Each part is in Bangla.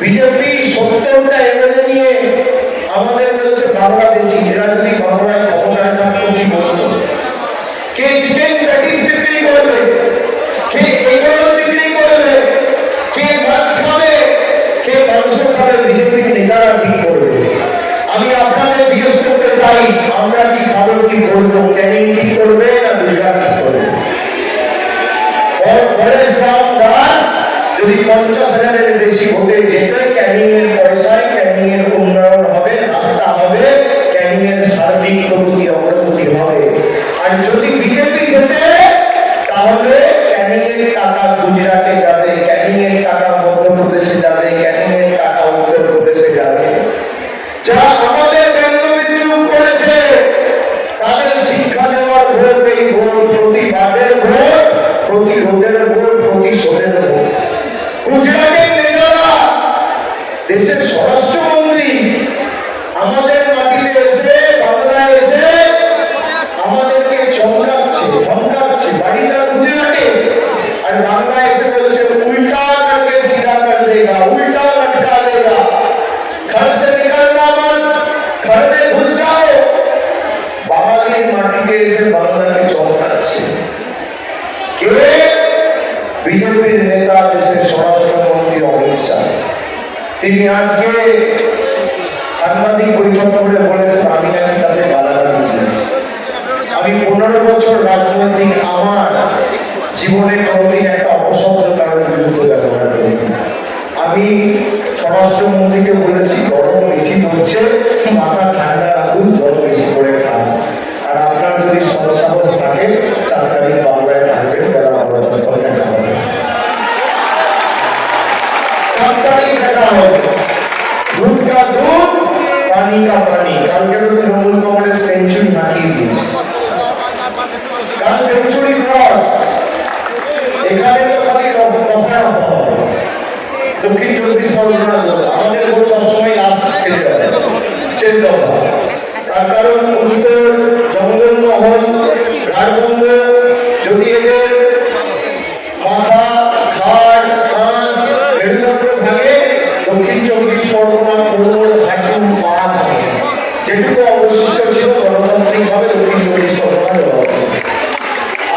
বিজেপি 70টা এমএলএ নিয়ে আমাদের বলছে বাংলাদেশি, এরা যদি বাংলায় ক্ষমতায় থাকতো কি বলতো? কে চিকেন প্যাটিস বিক্রি করবে, কে এগুলো বিক্রি করবে, কে মাছ খাবে, কে মাংস খাবে, বিজেপির নেতারা ঠিক করবে। আমি আপনাদের জিজ্ঞেস করতে চাই, আমরা কি খাবো, কি বলবো? ক্যানিং কি করবে না গুজরাট কি করবে? যদি 50,000-এর বেশি ভোটে যেতে, ক্যানিং এর পয়সায় ক্যানিং এর উন্নয়ন হবে, রাস্তা হবে, ক্যানিং এর সার্বিক প্রগতি অগ্রগতি হবে। আর যদি বিজেপি যেতে, তাহলে ক্যানিং এর টাকা গুজরাটে যাবে, ক্যানিং এর টাকা মধ্যপ্রদেশে যাবে, ক্যানিং এর টাকা উত্তরপ্রদেশে যাবে। যা আমাদের কেন্দ্রবিন্দু করেছে, তাদের শিক্ষা দেওয়ার ভোট, এই ভোট প্রতিবাদের ভোট, প্রতিরোধের ভোট, প্রতিশোধের ভোট। গুজরাটের নেতারা, দেশের স্বরাষ্ট্রমন্ত্রী আমাদের মাটিতে এসে, বাংলায় এসে আমাদেরকে ধমকাচ্ছে, বাড়িটা গুজরাটে, আর বাংলায় এসে বলছে উল্টা করকে সিধা কর দেগা, উল্টা লটকা দেগা, ঘর সে নিকলনা মত, ঘর মে ঘুস যাও। বাঙালির মাটিতে এসে বাংলাকে চমকাচ্ছে কে? বিজেপির নেতা, দেশের স্বরাষ্ট্রমন্ত্রী অমিত শাহ। তিনি আজকে সাংবাদিক বৈঠক করে বলেছেন আমি নাকি তাদের গালাগালি দিয়েছি। আমি 15 বছর রাজনৈতিক আমার জীবনে কোনোদিন একটা অপশব্দ কারণে বিরুদ্ধে ব্যবহার করি। আমি স্বরাষ্ট্রমন্ত্রীকে বলেছি গরম বেশি পড়ছে, মাথা ঠান্ডা রাখুন, জল বেশি করে খান। আর আপনার যদি সৎসাহস থাকে তাড়াতাড়ি বাংলায় থাকবেন, যারা दूध का दूध पानी का पानी। কালকে তো তৃণমূল কংগ্রেস সেঞ্চুরি হাঁকিয়ে দিয়েছে, কাল সেঞ্চুরি ক্রস। এখানে তো খালি দফায় দক্ষিণ 24 পরগনা আমাদের সবসময় লাস্ট খেতে হবে, শেষ দফা। তার কারণ উত্তর জঙ্গলমহল, রায়গঞ্জ, যদি এদের মাথা, ঘাট, কান এগুলো থাকে, দক্ষিণ 24 পরগনা পুরো একদম পা থাকে। যেটুকু অবশিষ্ট ছিল গণতান্ত্রিকভাবে দক্ষিণ 24 পরগনা দেওয়া।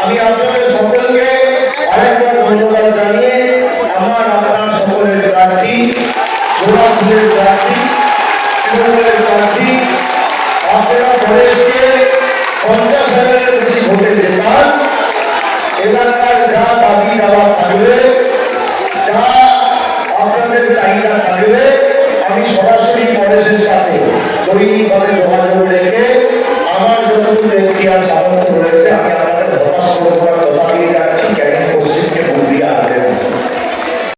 আমি আপনাদের সকলকে আরেকবার ধন্যবাদ জানিয়ে আমার আপনার সকলের প্রার্থী, জোড়াফুলের প্রার্থী, তৃণমূলের প্রার্থী, আপনারা পরেশকে 50,000-এর বেশি ভোটে জেতান। এলাকার যা দাবি দাওয়া থাকবে, যা আপনাদের চাহিদা থাকবে, আমি সরাসরি পরেশের সাথে দৈনিকভাবে যোগাযোগ রেখে আমার যতটুকু এখতিয়ার